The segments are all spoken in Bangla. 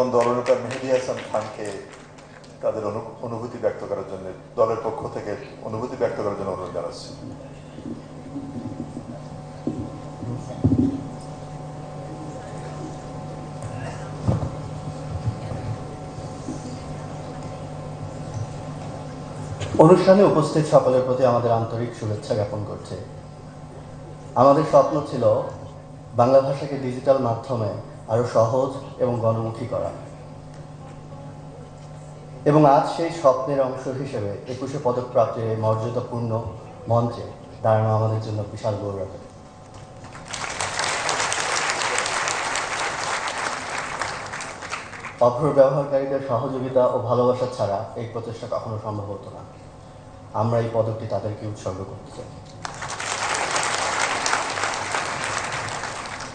এবং দলনেতা মেহেদী হাসান খানকে তাদের অনুভূতি ব্যক্ত করার জন্য, দলের পক্ষ থেকে অনুভূতি ব্যক্ত করার জন্য অনুরোধ জানাচ্ছি। অনুষ্ঠানে উপস্থিত সকলের প্রতি আমাদের আন্তরিক শুভেচ্ছা জ্ঞাপন করছি। আমাদের স্বপ্ন ছিল বাংলা ভাষাকে ডিজিটাল মাধ্যমে আরো সহজ এবং গণমুখী করা, এবং আজ সেই স্বপ্নের অংশ হিসেবে 21শে পদকপ্রাপ্তির এই মর্যাদাপূর্ণ মঞ্চে দাঁড়ানো আমাদের জন্য বিশাল গৌরব। অভ্র ব্যবহারকারীদের সহযোগিতা ও ভালোবাসা ছাড়া এই প্রচেষ্টা কখনো সম্ভব হতো না। আমরা এই পদকটি তাদেরকে উৎসর্গ করতে চাই।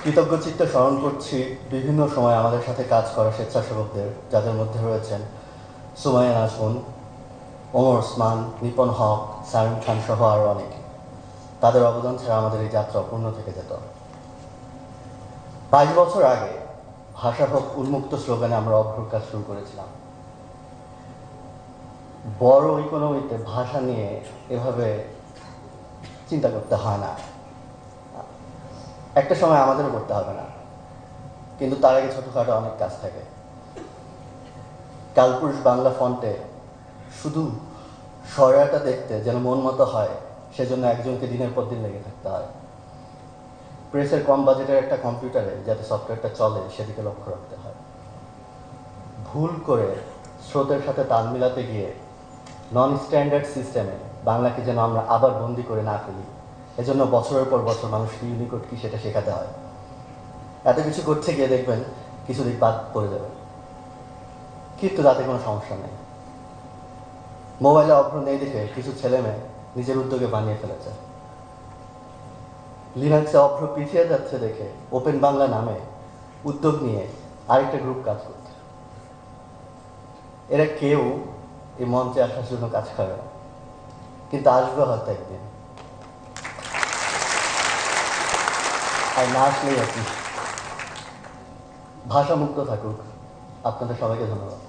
কৃতজ্ঞ চিত্তে স্মরণ করছি বিভিন্ন সময় আমাদের সাথে কাজ করা স্বেচ্ছাসেবকদের, যাদের মধ্যে রয়েছেন সুমাইয়া নাজমুন, ওমর ওসমান, নিপন হক, সাইম খান সহ আরও অনেকে। তাদের অবদান ছাড়া আমাদের এই যাত্রা অপূর্ণ থেকে যেত। 22 বছর আগে ভাষা হোক উন্মুক্ত স্লোগানে আমরা অভ্রর কাজ শুরু করেছিলাম। বড় ইকোনমিতে ভাষা নিয়ে এভাবে চিন্তা করতে হয় না, একটা সময় আমাদেরও করতে হবে না, কিন্তু তার আগে ছোটখাটো অনেক কাজ থাকে। কালপুরুষ বাংলা ফন্টে শুধু সরয়াটা দেখতে যেন মন মতো হয়, সেজন্য একজনকে দিনের পর দিন লেগে থাকতে হয়। প্রেসের কম বাজেটের একটা কম্পিউটারে যাতে সফটওয়্যারটা চলে সেদিকে লক্ষ্য রাখতে হয়। ভুল করে স্রোতের সাথে তাল মিলাতে গিয়ে নন স্ট্যান্ডার্ড সিস্টেমে বাংলাকে যেন আমরা আবার বন্দি করে না ফেলি, এজন্য বছরের পর বছর মানুষকে ইউনিকোড কি সেটা শেখাতে হয়। এত কিছু করতে গিয়ে দেখবেন কিছু দিক বাদ পড়ে যাবে, কিন্তু তাতে কোনো সমস্যা নেই। মোবাইলে অভ্র নেই দেখে কিছু ছেলে মেয়ে নিজের উদ্যোগে বানিয়ে ফেলেছে। লিনাক্সে অভ্র পিছিয়ে যাচ্ছে দেখে ওপেন বাংলা নামে উদ্যোগ নিয়ে আরেকটা গ্রুপ কাজ করছে। এরা কেউ এই মঞ্চে আসার জন্য কাজ করে না, কিন্তু আসবে হয়তো একদিন, আর না আসলেই আর কি। ভাষা মুক্ত থাকুক। আপনাদের সবাইকে ধন্যবাদ।